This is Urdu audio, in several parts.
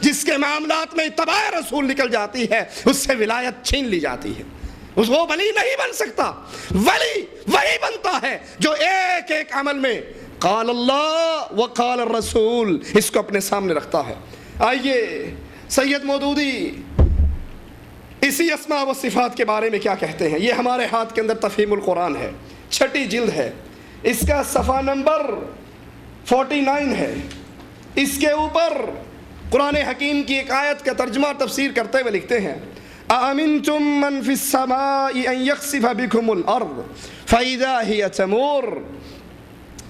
جس کے معاملات میں اتباع رسول نکل جاتی ہے اس سے ولایت چھین لی جاتی ہے. وہ ولی نہیں بن سکتا. ولی وہی بنتا ہے جو ایک ایک عمل میں قال اللہ و قال الرسول اس کو اپنے سامنے رکھتا ہے. آئیے سید مودودی اسی اسماء و صفات کے بارے میں کیا کہتے ہیں. یہ ہمارے ہاتھ کے اندر تفہیم القرآن ہے, 6 جلد ہے, اس کا صفحہ نمبر 49 ہے. اس کے اوپر قرآن حکیم کی ایک آیت کا ترجمہ تفسیر کرتے ہوئے لکھتے ہیں أَأَمِنْتُم مَّن فِي السَّمَاءِ أَن يَخْسِفَ بِكُمُ الْأَرْضَ فَإِذَا هِيَ تَمُورُ.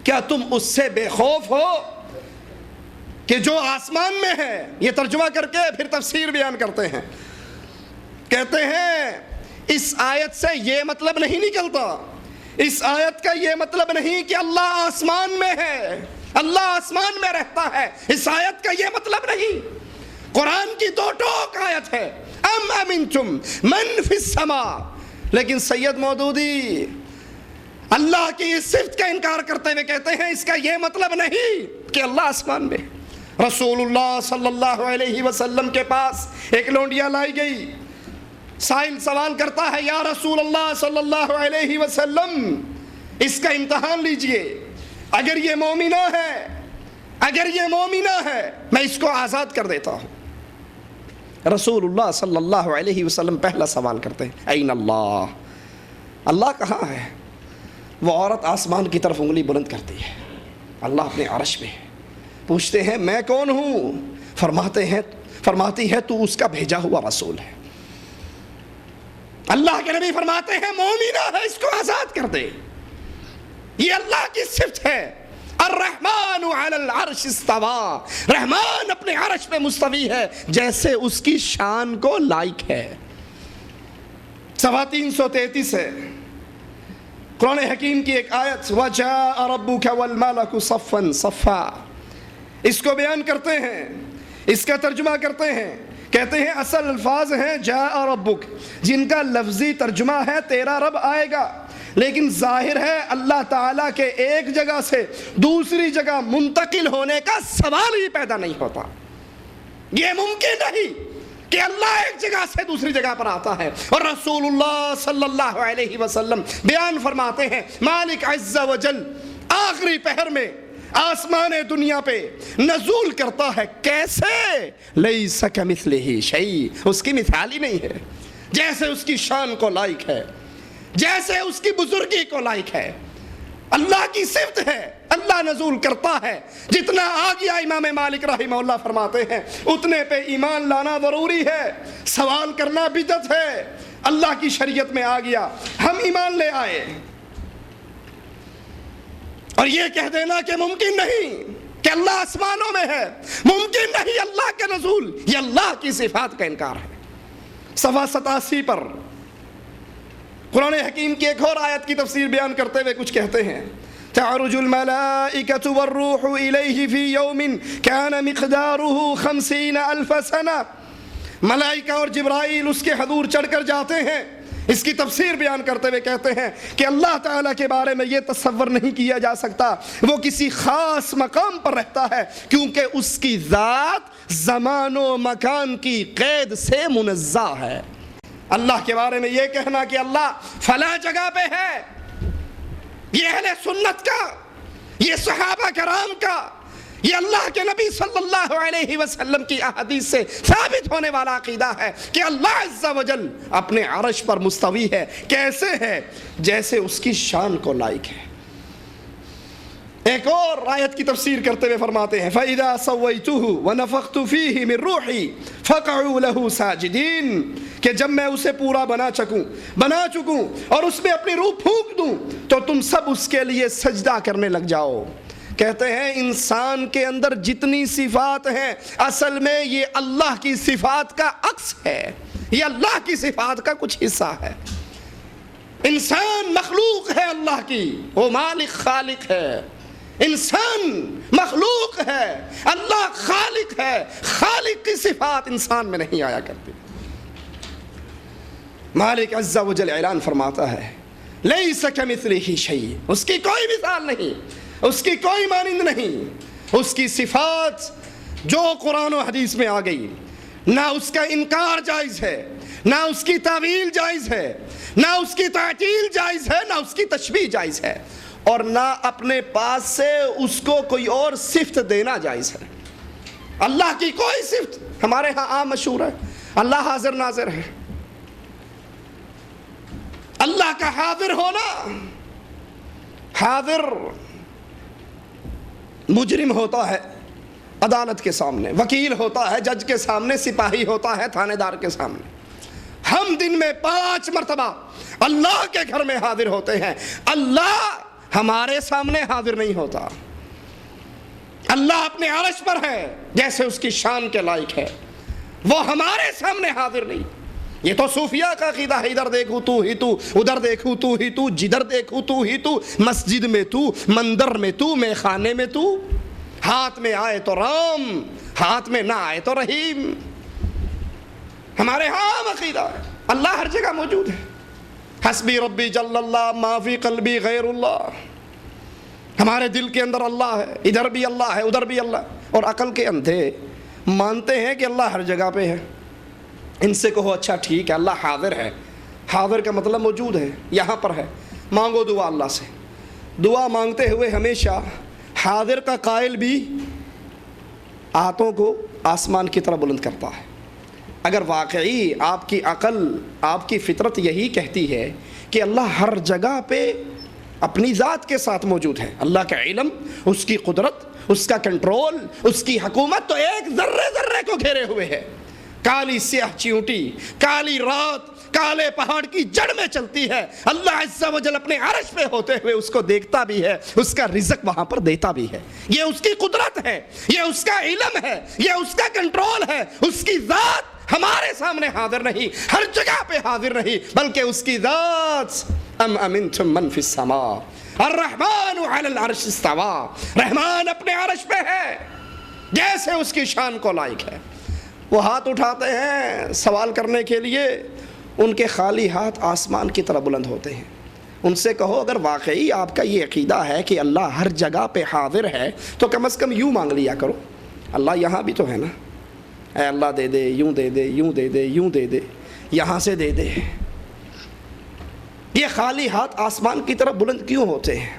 کیا تم اس سے بے خوف ہو کہ جو آسمان میں ہے. یہ ترجمہ کر کے پھر تفسیر بیان کرتے ہیں. کہتے ہیں اس آیت سے یہ مطلب نہیں نکلتا, اس آیت کا یہ مطلب نہیں کہ اللہ آسمان میں ہے, اللہ آسمان میں رہتا ہے. اس آیت کا یہ مطلب نہیں. قرآن کی 2 ٹوک آیت ہے ام امنتم من فی السماء. لیکن سید مودودی اللہ کی اس صفت کا انکار کرتے ہوئے کہتے ہیں اس کا یہ مطلب نہیں کہ اللہ آسمان میں. رسول اللہ صلی اللہ علیہ وسلم کے پاس ایک لونڈیا لائی گئی. سائل سوال کرتا ہے یا رسول اللہ صلی اللہ علیہ وسلم اس کا امتحان لیجئے, اگر یہ مومنہ ہے, اگر یہ مومنہ ہے میں اس کو آزاد کر دیتا ہوں. رسول اللہ صلی اللہ علیہ وسلم پہلا سوال کرتے ہیں این اللہ, اللہ کہاں ہے. وہ عورت آسمان کی طرف انگلی بلند کرتی ہے, اللہ اپنے عرش میں ہے. پوچھتے ہیں میں کون ہوں, فرماتی ہے تو اس کا بھیجا ہوا رسول ہے. اللہ کے نبی فرماتے ہیں مومنہ ہے اس کو آزاد کر دے. یہ اللہ کی صفت ہے. الرحمن علی العرش استوى, رحمان اپنے عرش پہ مستوی ہے جیسے اس کی شان کو لائق ہے. صفحہ 333 ہے. قرآن حکیم کی ایک آیت وَجَاءَ رَبُّكَ وَالْمَلَكُ صَفًّا صَفًّا. اس کو بیان کرتے ہیں, اس کا ترجمہ کرتے ہیں. کہتے ہیں اصل الفاظ ہیں جاء ربک, جن کا لفظی ترجمہ ہے تیرا رب آئے گا, لیکن ظاہر ہے اللہ تعالیٰ کے ایک جگہ سے دوسری جگہ منتقل ہونے کا سوال ہی پیدا نہیں ہوتا. یہ ممکن نہیں کہ اللہ ایک جگہ سے دوسری جگہ پر آتا ہے. اور رسول اللہ صلی اللہ علیہ وسلم بیان فرماتے ہیں مالک عز و جل آخری پہر میں آسمان دنیا پہ نزول کرتا ہے. کیسے؟ لیس کمثلہ شیء, اس کی مثال ہی نہیں ہے. جیسے اس کی شان کو لائق ہے, جیسے اس کی بزرگی کو لائق ہے. اللہ کی صفت ہے, اللہ نزول کرتا ہے. جتنا آ گیا امام مالک رحمہ اللہ فرماتے ہیں اتنے پہ ایمان لانا ضروری ہے. سوال کرنا بدعت ہے. اللہ کی شریعت میں آ گیا, ہم ایمان لے آئے, اور یہ کہہ دینا کہ ممکن نہیں کہ اللہ آسمانوں میں ہے, ممکن نہیں اللہ کے نزول, یہ اللہ کی صفات کا انکار ہے. صفحہ 87 پر قرآن حکیم کی ایک اور آیت کی تفسیر بیان کرتے ہوئے کچھ کہتے ہیں تعرج الملائکۃ والروح الیہ فی یوم کان مقدارہ 50,000 سنہ. ملائکہ اور جبرائیل اس کے حضور چڑھ کر جاتے ہیں. اس کی تفسیر بیان کرتے ہوئے کہتے ہیں کہ اللہ تعالیٰ کے بارے میں یہ تصور نہیں کیا جا سکتا, وہ کسی خاص مقام پر رہتا ہے کیونکہ اس کی ذات زمان و مکان کی قید سے منزہ ہے. اللہ کے بارے میں یہ کہنا کہ اللہ فلاں جگہ پہ ہے, یہ اہل سنت کا, یہ صحابہ کرام کا, یہ اللہ کے نبی صلی اللہ علیہ وسلم کی احادیث سے ثابت ہونے والا عقیدہ ہے کہ اللہ عز و جل اپنے عرش پر مستوی ہے. کیسے ہے؟ جیسے اس کی شان کو لائق ہے. ایک اور آیت کی تفسیر کرتے ہوئے فرماتے ہیں فَإِذَا سَوَّيْتُهُ وَنَفَخْتُ فِيهِ مِن رُوحِي فَقَعُوا لَهُ سَاجِدِينَ. کہ جب میں اسے پورا بنا چکوں اور اس میں اپنی روح پھونک دوں تو تم سب اس کے لیے سجدہ کرنے لگ جاؤ. کہتے ہیں انسان کے اندر جتنی صفات ہیں اصل میں یہ اللہ کی صفات کا عکس ہے, یہ اللہ کی صفات کا کچھ حصہ ہے. انسان مخلوق ہے اللہ کی, وہ مالک خالق ہے. انسان مخلوق ہے, اللہ خالق ہے. خالق کی صفات انسان میں نہیں آیا کرتی. مالک عز و جل اعلان فرماتا ہے لیس کمثلہ شیء, اس کی کوئی مثال نہیں, اس کی کوئی مانند نہیں. اس کی صفات جو قرآن و حدیث میں آ گئی، نہ اس کا انکار جائز ہے، نہ اس کی تعویل جائز ہے، نہ اس کی تعطیل جائز ہے، نہ اس کی تشبیہ جائز ہے، اور نہ اپنے پاس سے اس کو کوئی اور صفت دینا جائز ہے۔ اللہ کی کوئی صفت ہمارے ہاں عام مشہور ہے، اللہ حاضر ناظر ہے۔ اللہ کا حاضر ہونا، حاضر مجرم ہوتا ہے عدالت کے سامنے، وکیل ہوتا ہے جج کے سامنے، سپاہی ہوتا ہے تھانے دار کے سامنے۔ ہم دن میں 5 مرتبہ اللہ کے گھر میں حاضر ہوتے ہیں، اللہ ہمارے سامنے حاضر نہیں ہوتا۔ اللہ اپنے عرش پر ہے جیسے اس کی شان کے لائق ہے، وہ ہمارے سامنے حاضر نہیں۔ یہ تو صوفیہ کا عقیدہ ہے، ادھر دیکھوں تو ہی تو، ادھر دیکھوں تو ہی تو، جدھر دیکھوں تو ہی تو، مسجد میں تو، مندر میں تو، میں خانے میں تو، ہاتھ میں آئے تو رام، ہاتھ میں نہ آئے تو رحیم۔ ہمارے ہاں عقیدہ ہے اللہ ہر جگہ موجود ہے۔ حسبی ربی جل اللہ ما فی قلبی غیر اللہ، ہمارے دل کے اندر اللہ ہے، ادھر بھی اللہ ہے ادھر بھی اللہ۔ اور عقل کے اندھے مانتے ہیں کہ اللہ ہر جگہ پہ ہے۔ ان سے کہو اچھا ٹھیک ہے اللہ حاضر ہے، حاضر کا مطلب موجود ہے، یہاں پر ہے، مانگو دعا اللہ سے۔ دعا مانگتے ہوئے ہمیشہ حاضر کا قائل بھی ہاتھوں کو آسمان کی طرف بلند کرتا ہے۔ اگر واقعی آپ کی عقل، آپ کی فطرت یہی کہتی ہے کہ اللہ ہر جگہ پہ اپنی ذات کے ساتھ موجود ہے، اللہ کا علم، اس کی قدرت، اس کا کنٹرول، اس کی حکومت تو ایک ذرے ذرے کو گھیرے ہوئے ہے۔ کالی سیاہ چیونٹی، کالی رات کالے پہاڑ کی جڑ میں چلتی ہے، اللہ عز و جل اپنے عرش پہ ہوتے ہوئے اس کو دیکھتا بھی ہے، اس کا رزق وہاں پر دیتا بھی ہے۔ یہ اس کی قدرت ہے، یہ اس کا علم ہے، یہ اس کا کنٹرول ہے۔ اس کی ذات ہمارے سامنے حاضر نہیں، ہر جگہ پہ حاضر نہیں، بلکہ اس کی ذات ام امنتم من فی السماء الرحمن علی العرش استوى، رحمان اپنے عرش پہ ہے جیسے اس کی شان کو لائق ہے۔ وہ ہاتھ اٹھاتے ہیں سوال کرنے کے لیے، ان کے خالی ہاتھ آسمان کی طرف بلند ہوتے ہیں۔ ان سے کہو اگر واقعی آپ کا یہ عقیدہ ہے کہ اللہ ہر جگہ پہ حاضر ہے تو کم از کم یوں مانگ لیا کرو، اللہ یہاں بھی تو ہے نا، اے اللہ دے دے، یوں دے دے، یوں دے دے، یوں دے دے، یہاں سے دے دے۔ یہ خالی ہاتھ آسمان کی طرف بلند کیوں ہوتے ہیں؟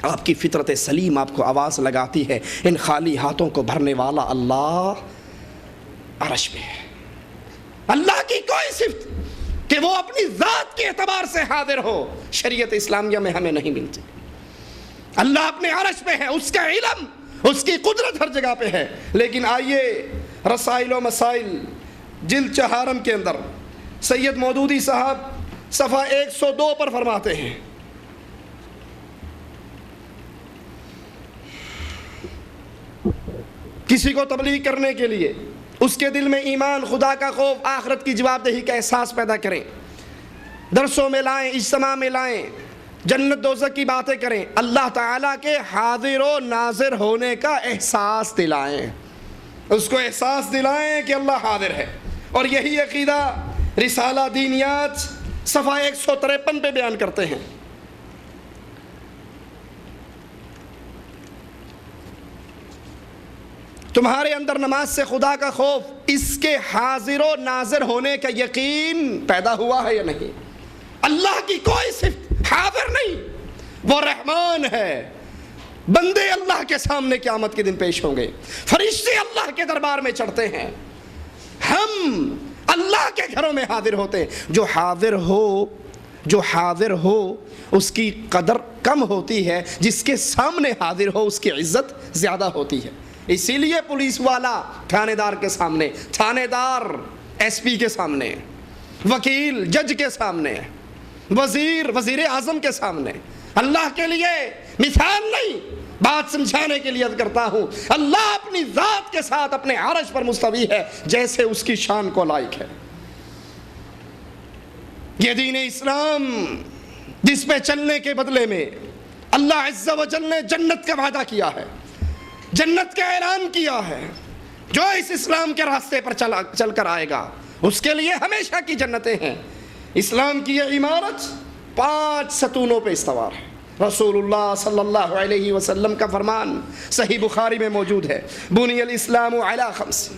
آپ کی فطرت سلیم آپ کو آواز لگاتی ہے ان خالی ہاتھوں کو بھرنے والا اللہ عرش میں ہے۔ اللہ کی کوئی صفت کہ وہ اپنی ذات کے اعتبار سے حاضر ہو شریعت اسلامیہ میں ہمیں نہیں ملتی۔ اللہ اپنے عرش پہ ہے، اس کا علم، اس کی قدرت ہر جگہ پہ ہے۔ لیکن آئیے رسائل و مسائل جلد 4 کے اندر سید مودودی صاحب صفحہ 102 پر فرماتے ہیں، کسی کو تبلیغ کرنے کے لیے اس کے دل میں ایمان، خدا کا خوف، آخرت کی جواب دہی کا احساس پیدا کریں، درسوں میں لائیں، اجتماع میں لائیں، جنت دوزخ کی باتیں کریں، اللہ تعالیٰ کے حاضر و ناظر ہونے کا احساس دلائیں، اس کو احساس دلائیں کہ اللہ حاضر ہے۔ اور یہی عقیدہ رسالہ دینیات صفحہ 153 پہ بیان کرتے ہیں۔ تمہارے اندر نماز سے خدا کا خوف، اس کے حاضر و ناظر ہونے کا یقین پیدا ہوا ہے یا نہیں؟ اللہ کی کوئی صفت حاضر نہیں، وہ رحمان ہے۔ بندے اللہ کے سامنے قیامت کے دن پیش ہوں گے، فرشتے اللہ کے دربار میں چڑھتے ہیں، ہم اللہ کے گھروں میں حاضر ہوتے ہیں۔ جو حاضر ہو اس کی قدر کم ہوتی ہے، جس کے سامنے حاضر ہو اس کی عزت زیادہ ہوتی ہے۔ اسی لیے پولیس والا تھانے دار کے سامنے، تھانے دار ایس پی کے سامنے، وکیل جج کے سامنے، وزیر اعظم کے سامنے۔ اللہ کے لیے مثال نہیں، بات سمجھانے کے لیے عرض کرتا ہوں، اللہ اپنی ذات کے ساتھ اپنے عرش پر مستوی ہے جیسے اس کی شان کو لائق ہے۔ یہ دین اسلام جس پہ چلنے کے بدلے میں اللہ عز و جل نے جنت کا وعدہ کیا ہے، جنت کا اعلان کیا ہے، جو اس اسلام کے راستے پر چل کر آئے گا اس کے لیے ہمیشہ کی جنتیں ہیں۔ اسلام کی یہ عمارت 5 ستونوں پہ استوار ہے، رسول اللہ صلی اللہ علیہ وسلم کا فرمان صحیح بخاری میں موجود ہے، بنی الاسلام علی خمس،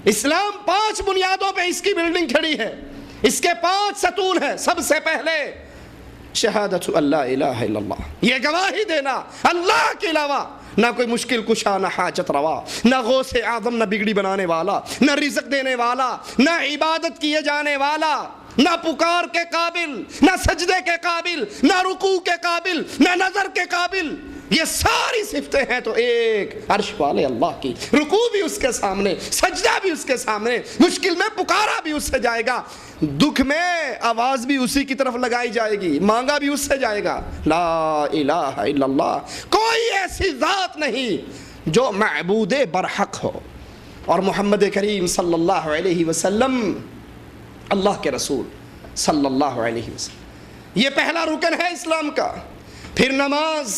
اسلام 5 بنیادوں پہ اس کی بلڈنگ کھڑی ہے، اس کے 5 ستون ہیں۔ سب سے پہلے شہادت اللہ الہ الا اللہ، یہ گواہی دینا اللہ کے علاوہ نہ کوئی مشکل کشا، نہ حاجت روا، نہ غوث اعظم، نہ بگڑی بنانے والا، نہ رزق دینے والا، نہ عبادت کیے جانے والا، نہ پکار کے قابل، نہ سجدے کے قابل، نہ رکوع کے قابل، نہ نظر کے قابل، یہ ساری صفتیں ہیں تو ایک عرش والے اللہ کی، رکوع بھی اس کے سامنے، سجدہ بھی اس کے سامنے، مشکل میں پکارا بھی اس سے جائے گا، دکھ میں آواز بھی اسی کی طرف لگائی جائے گی، مانگا بھی اس سے جائے گا۔ لا الہ الا اللہ، کوئی ایسی ذات نہیں جو معبود برحق ہو، اور محمد کریم صلی اللہ علیہ وسلم اللہ کے رسول صلی اللہ علیہ وسلم، یہ پہلا رکن ہے اسلام کا۔ پھر نماز،